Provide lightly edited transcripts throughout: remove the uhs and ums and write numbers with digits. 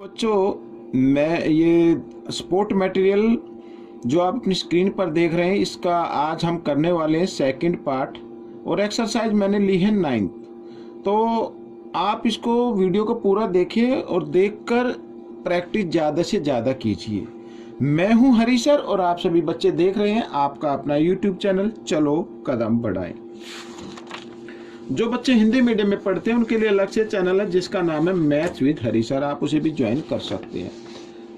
बच्चों, मैं ये स्पोर्ट मटेरियल जो आप अपनी स्क्रीन पर देख रहे हैं, इसका आज हम करने वाले हैं सेकंड पार्ट। और एक्सरसाइज मैंने ली है 9th। तो आप इसको वीडियो को पूरा देखिए और देखकर प्रैक्टिस ज़्यादा से ज़्यादा कीजिए। मैं हूं हरी सर और आप सभी बच्चे देख रहे हैं आपका अपना YouTube चैनल चलो कदम बढ़ाएं। जो बच्चे हिंदी मीडियम में पढ़ते हैं उनके लिए अलग से चैनल है जिसका नाम है मैथ्स विद हरी सर, आप उसे भी ज्वाइन कर सकते हैं।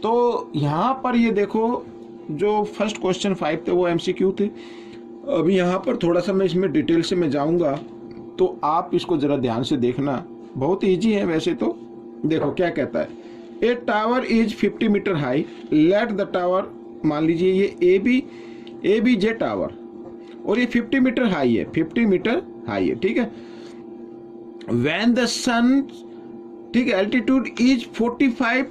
तो यहाँ पर ये देखो, जो फर्स्ट क्वेश्चन 5 थे वो MCQ थे। अभी यहाँ पर थोड़ा सा मैं इसमें डिटेल से मैं जाऊँगा, तो आप इसको ज़रा ध्यान से देखना। बहुत ईजी है वैसे तो। देखो क्या कहता है, a tower is 50 metre high, let the tower, मान लीजिए ये ABJ टावर और ये 50 मीटर हाई है, 50 मीटर हाई है, ठीक है। व्हेन द सन, ठीक है, altitude is 45,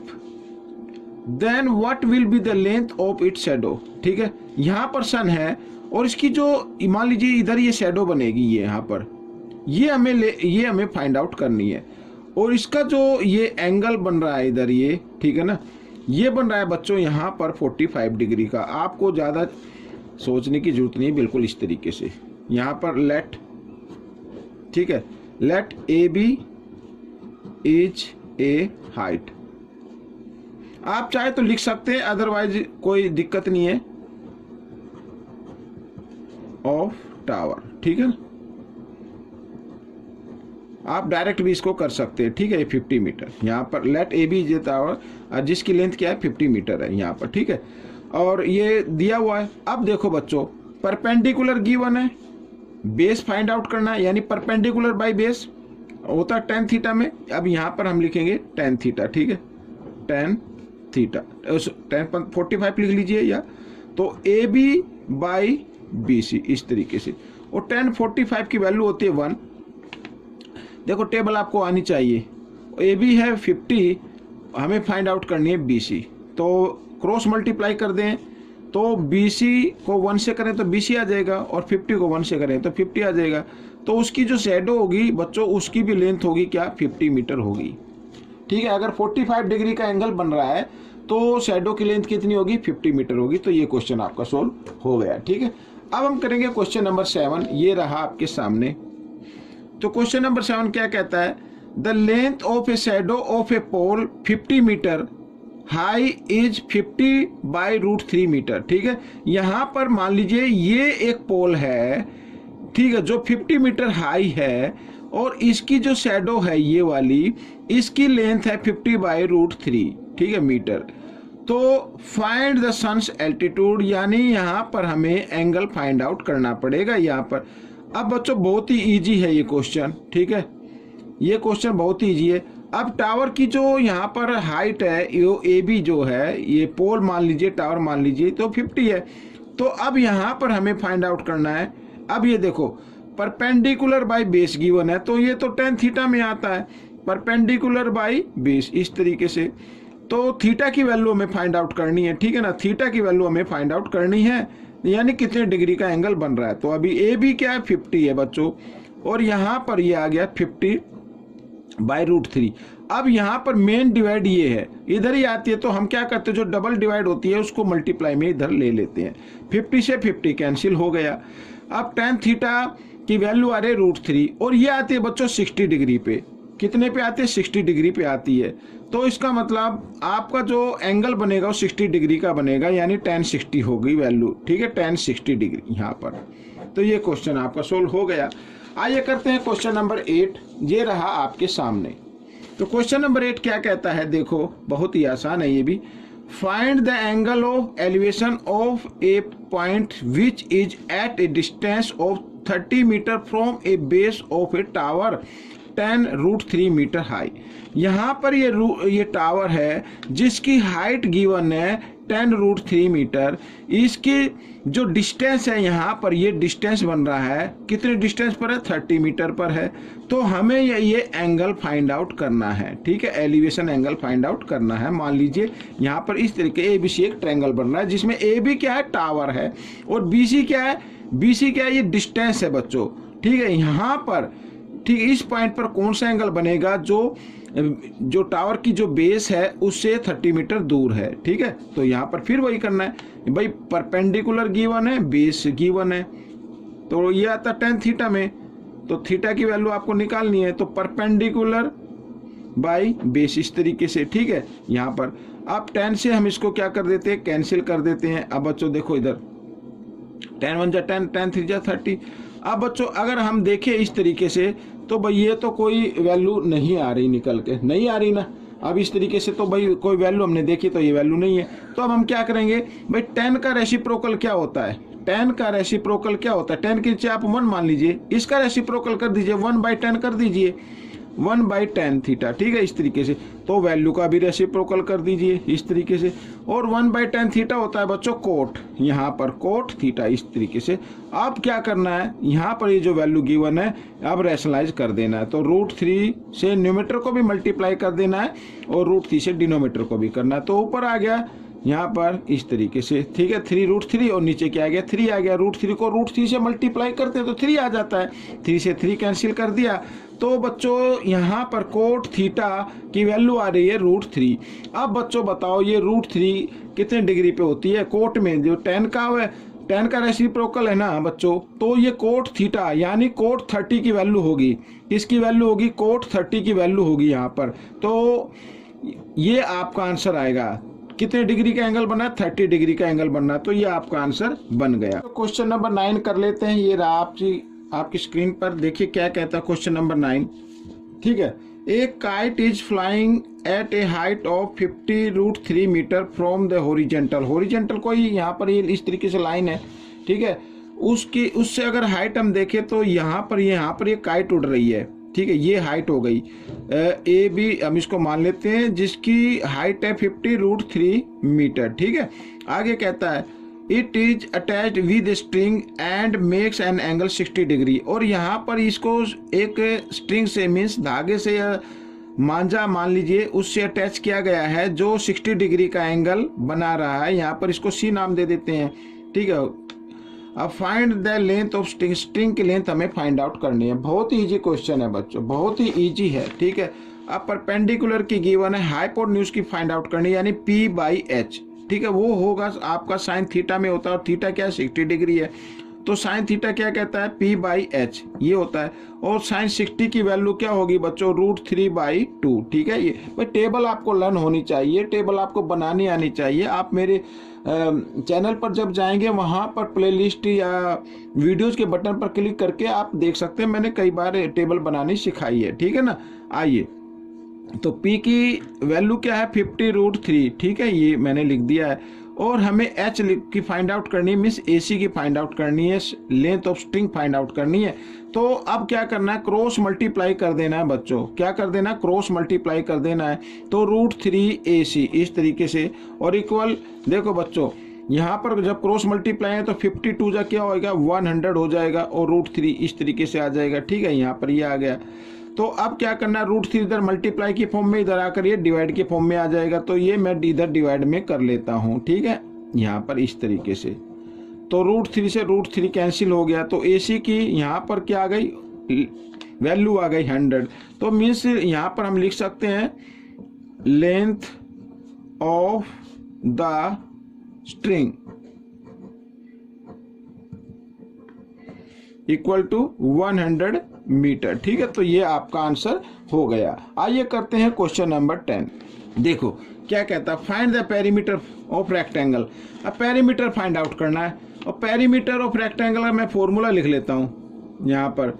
then what will be the length of its shadow, ठीक है। यहाँ पर सन है और इसकी जो, मान लीजिए इधर ये शैडो बनेगी, ये यहाँ पर ये हमें फाइंड आउट करनी है। और इसका जो ये एंगल बन रहा है इधर, ये ठीक है ना, ये बन रहा है बच्चों यहाँ पर 45 डिग्री का। आपको ज़्यादा सोचने की जरूरत नहीं है, बिल्कुल इस तरीके से यहाँ पर लेट, ठीक है, let AB is a height. आप चाहे तो लिख सकते हैं, अदरवाइज कोई दिक्कत नहीं है, ऑफ टावर, ठीक है ना। आप डायरेक्ट भी इसको कर सकते हैं, ठीक है। ये 50 मीटर यहाँ पर let AB is a tower, जिसकी लेंथ क्या है 50 मीटर है यहाँ पर, ठीक है। और ये दिया हुआ है। अब देखो बच्चों, परपेंडिकुलर गिवन है, बेस फाइंड आउट करना है, यानी परपेंडिकुलर बाय बेस होता है tan थीटा में। अब यहाँ पर हम लिखेंगे tan थीटा, ठीक है, tan थीटा, tan 45 लिख लीजिए, या तो AB बाई BC इस तरीके से। और tan 45 की वैल्यू होती है 1। देखो टेबल आपको आनी चाहिए, AB है 50, हमें फाइंड आउट करनी है BC, तो क्रॉस मल्टीप्लाई कर दें तो BC को 1 से करें तो BC आ जाएगा, और 50 को 1 से करें तो 50 आ जाएगा। तो उसकी जो शैडो होगी बच्चों, उसकी भी लेंथ होगी क्या, 50 मीटर होगी, ठीक है। अगर 45 डिग्री का एंगल बन रहा है तो शैडो की लेंथ कितनी होगी, 50 मीटर होगी। तो ये क्वेश्चन आपका सोल्व हो गया, ठीक है। अब हम करेंगे क्वेश्चन नंबर 7, ये रहा आपके सामने। तो क्वेश्चन नंबर 7 क्या कहता है, the length of a shadow of a pole 50 metre high is 50 by √3 metre, ठीक है। यहाँ पर मान लीजिए ये एक पोल है, ठीक है, जो 50 मीटर हाई है, और इसकी जो शैडो है ये वाली, इसकी लेंथ है 50 बाई √3, ठीक है, मीटर। तो फाइंड द सन्स एल्टीट्यूड, यानी यहाँ पर हमें एंगल फाइंड आउट करना पड़ेगा यहाँ पर। अब बच्चों बहुत ही इजी है ये क्वेश्चन, ठीक है, ये क्वेश्चन बहुत ही इजी है। अब टावर की जो यहाँ पर हाइट है, ये AB जो है, ये पोल मान लीजिए, टावर मान लीजिए, तो 50 है। तो अब यहाँ पर हमें फाइंड आउट करना है। अब ये देखो, परपेंडिकुलर बाय बेस गिवन है, तो ये तो tan थीटा में आता है, परपेंडिकुलर बाय बेस इस तरीके से। तो थीटा की वैल्यू हमें फाइंड आउट करनी है, ठीक है ना, थीटा की वैल्यू हमें फाइंड आउट करनी है, यानी कितने डिग्री का एंगल बन रहा है। तो अभी AB क्या है, 50 है बच्चों, और यहाँ पर ये आ गया 50 बाई √3। अब यहाँ पर मेन डिवाइड ये है, इधर ही आती है, तो हम क्या करते हैं, जो डबल डिवाइड होती है उसको मल्टीप्लाई में इधर ले लेते हैं। 50 से 50 कैंसिल हो गया। अब tan थीटा की वैल्यू आ रही है √3, और ये आती है बच्चों 60 डिग्री पे। कितने पे आती है, 60 डिग्री पे आती है। तो इसका मतलब आपका जो एंगल बनेगा वो 60 डिग्री का बनेगा, यानी tan 60 होगी वैल्यू, ठीक है, tan 60 डिग्री यहाँ पर। तो ये क्वेश्चन आपका सोल्व हो गया। आइए करते हैं क्वेश्चन नंबर 8, ये रहा आपके सामने। तो क्वेश्चन नंबर 8 क्या कहता है, देखो बहुत ही आसान है ये भी। Find the angle of elevation of a point which is at a distance of 30 metre from a base of a tower 10 √3 metre high. यहाँ पर ये टावर है जिसकी हाइट गिवन है 10 √3 मीटर। इसकी जो डिस्टेंस है यहाँ पर, ये डिस्टेंस बन रहा है, कितने डिस्टेंस पर है, 30 मीटर पर है। तो हमें ये एंगल फाइंड आउट करना है, ठीक है, एलिवेशन एंगल फाइंड आउट करना है। मान लीजिए यहाँ पर इस तरीके ABC एक ट्रायंगल बन रहा है, जिसमें AB क्या है, टावर है, और BC क्या है, BC क्या है, ये डिस्टेंस है बच्चों, ठीक है। यहाँ पर ठीक इस पॉइंट पर कौन सा एंगल बनेगा जो जो टावर की जो बेस है उससे 30 मीटर दूर है। ठीक है, तो यहाँ पर फिर वही करना है भाई, परपेंडिकुलर गिवन है, बेस गिवन है, तो ये आता है tan थीटा में, तो थीटा की वैल्यू आपको निकालनी है, तो परपेंडिकुलर बाई बेस इस तरीके से। ठीक है, यहाँ पर अब tan से हम इसको क्या कर देते हैं, कैंसिल कर देते हैं। अब बच्चों देखो इधर tan 1 जा 10, tan 3 जा 30। अब बच्चों अगर हम देखें इस तरीके से तो भाई ये तो कोई वैल्यू नहीं आ रही, निकल के नहीं आ रही ना। अब इस तरीके से तो भाई कोई वैल्यू हमने देखी तो ये वैल्यू नहीं है, तो अब हम क्या करेंगे भाई, tan का रेसिप्रोकल क्या होता है, tan का रेसिप्रोकल क्या होता है, tan के नीचे आप 1 मान लीजिए, इसका रेसिप्रोकल कर दीजिए 1/10 कर दीजिए, 1/tan थीटा। ठीक है, इस तरीके से, तो वैल्यू का भी रेसिप्रोकल कर दीजिए इस तरीके से, और 1/tan थीटा होता है बच्चों कोट, यहाँ पर कोट थीटा इस तरीके से। अब क्या करना है, यहाँ पर ये जो वैल्यू गिवन है अब रैशनलाइज कर देना है, तो √3 से न्यूमरेटर को भी मल्टीप्लाई कर देना है और √3 से डिनोमिनेटर को भी करना है, तो ऊपर आ गया यहाँ पर इस तरीके से। ठीक है, 3√3 और नीचे क्या आ गया 3 आ गया, √3 को √3 से मल्टीप्लाई करते हैं तो 3 आ जाता है, 3 से 3 कैंसिल कर दिया, तो बच्चों यहाँ पर कोट थीटा की वैल्यू आ रही है √3। अब बच्चों बताओ ये √3 कितने डिग्री पे होती है, कोट में जो tan का है, tan का रेसिप्रोकल है ना बच्चों, तो ये कोट थीटा यानी कोट 30 की वैल्यू होगी, किसकी वैल्यू होगी, कोट 30 की वैल्यू होगी यहाँ पर, तो ये आपका आंसर आएगा। कितने डिग्री का एंगल बना, 30 डिग्री का एंगल बनना, तो ये आपका आंसर बन गया। तो क्वेश्चन नंबर 9 कर लेते हैं, ये रहा आपकी स्क्रीन पर, देखिए क्या कहता है क्वेश्चन नंबर 9। ठीक है, a kite is flying at a height of 50√3 metre from the horizontal, horizontal कोई यहाँ पर ये इस तरीके से लाइन है। ठीक है, उससे अगर हाइट हम देखें तो यहाँ पर ये काइट उड़ रही है। ठीक है, ये हाइट हो गई ए बी, हम इसको मान लेते हैं, जिसकी हाइट है 50√3 मीटर। ठीक है, आगे कहता है it is attached with string and makes an angle 60 degree, और यहाँ पर इसको एक स्ट्रिंग से मीन्स धागे से या मांझा मान लीजिए उससे अटैच किया गया है जो 60 डिग्री का एंगल बना रहा है, यहाँ पर इसको सी नाम दे देते हैं। ठीक है, अब find the length of string, string की लेंथ हमें फाइंड आउट करनी है। बहुत ही इजी क्वेश्चन है बच्चों, बहुत ही इजी है। ठीक है, अब परपेंडिकुलर की गिवन है, हाइपोटेन्यूज की फाइंड आउट करनी है यानी P/H। ठीक है, वो होगा आपका साइन थीटा में होता है, और थीटा क्या है 60 डिग्री है, तो साइन थीटा क्या कहता है P/H ये होता है, और साइन 60 की वैल्यू क्या होगी बच्चों √3/2। ठीक है, ये भाई टेबल आपको लर्न होनी चाहिए, टेबल आपको बनानी आनी चाहिए। आप मेरे चैनल पर जब जाएंगे वहाँ पर प्लेलिस्ट या वीडियोज के बटन पर क्लिक करके आप देख सकते हैं, मैंने कई बार टेबल बनानी सिखाई है। ठीक है ना, आइए, तो P की वैल्यू क्या है 50√3। ठीक है, ये मैंने लिख दिया है, और हमें H की फाइंड आउट करनी है, मीन्स AC की फाइंड आउट करनी है, length of string find out करनी है। तो अब क्या करना है, क्रॉस मल्टीप्लाई कर देना है बच्चों, क्या कर देना है, क्रॉस मल्टीप्लाई कर देना है, तो √3AC इस तरीके से, और इक्वल देखो बच्चों यहाँ पर जब क्रॉस मल्टीप्लाई है तो 52 जा क्या होगा 100 हो जाएगा, और √3 इस तरीके से आ जाएगा। ठीक है, यहाँ पर ये आ गया, तो अब क्या करना है, √3 इधर मल्टीप्लाई की फॉर्म में, इधर आकर ये डिवाइड की फॉर्म में आ जाएगा, तो ये मैं इधर डिवाइड में कर लेता हूँ। ठीक है, यहाँ पर इस तरीके से, तो √3 से √3 कैंसिल हो गया, तो AC की यहाँ पर क्या आ गई वैल्यू आ गई 100, तो मीन्स यहाँ पर हम लिख सकते हैं length of the string equal to 100 metre. ठीक है, तो ये आपका आंसर हो गया। आइए करते हैं क्वेश्चन नंबर 10। देखो क्या कहता है, find the perimeter of rectangle. अब पेरीमीटर फाइंड आउट करना है, और पेरीमीटर ऑफ रेक्टेंगल का मैं फॉर्मूला लिख लेता हूं यहां पर।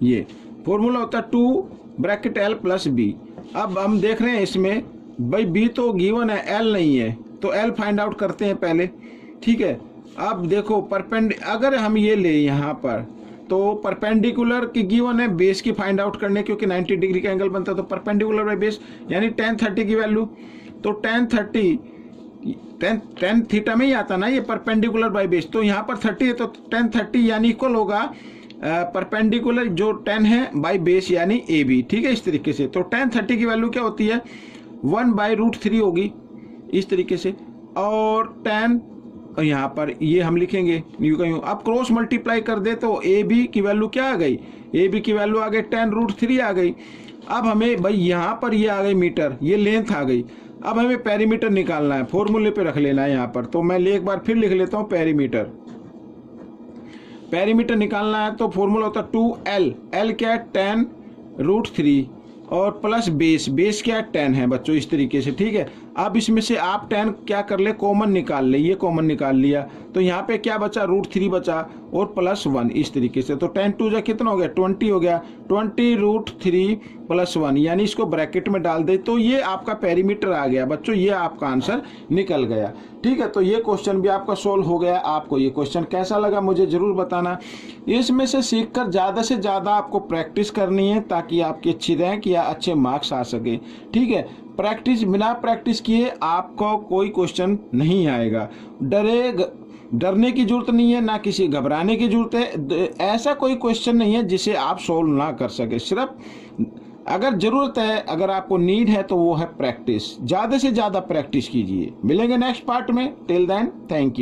ये फॉर्मूला होता है 2 + L + B। अब हम देख रहे हैं इसमें भाई B तो गिवन है, L नहीं है, तो L फाइंड आउट करते हैं पहले। ठीक है, अब देखो अगर हम ये ले यहाँ पर, तो परपेंडिकुलर की गिवन है, बेस की फाइंड आउट करने, क्योंकि 90 डिग्री का एंगल बनता है, तो परपेंडिकुलर बाय बेस यानी tan 30 की वैल्यू, तो tan थीटा में ही आता ना ये परपेंडिकुलर बाय बेस, तो यहाँ पर 30 है, तो tan 30 यानी इक्वल होगा परपेंडिकुलर जो 10 है बाय बेस यानी AB। ठीक है, इस तरीके से, तो tan 30 की वैल्यू क्या होती है 1/√3 होगी इस तरीके से, और tan यहाँ पर ये हम लिखेंगे न्यू का यूँ। अब क्रॉस मल्टीप्लाई कर दे तो ए बी की वैल्यू क्या आ गई, ए बी की वैल्यू आ गई 10√3 आ गई। अब हमें भाई यहाँ पर ये आ गई मीटर, ये लेंथ आ गई। अब हमें पेरीमीटर निकालना है, फॉर्मूले पे रख लेना है यहाँ पर। तो मैं एक बार फिर लिख लेता हूँ पेरीमीटर। पेरीमीटर निकालना है तो फॉर्मूला होता है 2L, L क्या है 10√3 और प्लस बेस, बेस क्या है 10 है बच्चों, इस तरीके से, ठीक है। अब इसमें से आप 10 क्या कर ले, कॉमन निकाल ले, ये कॉमन निकाल लिया तो यहाँ पे क्या बचा, √3 बचा और +1 इस तरीके से। तो 10 2 जा कितना हो गया, 20 हो गया, 20√3 + 1 यानी इसको ब्रैकेट में डाल दे तो ये आपका पेरीमीटर आ गया बच्चों, ये आपका आंसर निकल गया, ठीक है। तो ये क्वेश्चन भी आपका सोल्व हो गया। आपको ये क्वेश्चन कैसा लगा मुझे जरूर बताना। इसमें से सीखकर ज़्यादा से ज़्यादा आपको प्रैक्टिस करनी है ताकि आपकी अच्छी रैंक या अच्छे मार्क्स आ सके, ठीक है। प्रैक्टिस, बिना प्रैक्टिस किए आपको कोई क्वेश्चन नहीं आएगा। डरने की जरूरत नहीं है, ना किसी घबराने की जरूरत है। ऐसा कोई क्वेश्चन नहीं है जिसे आप सोल्व ना कर सके। सिर्फ अगर जरूरत है, अगर आपको नीड है तो वो है प्रैक्टिस। ज़्यादा से ज़्यादा प्रैक्टिस कीजिए। मिलेंगे नेक्स्ट पार्ट में। Till then thank you.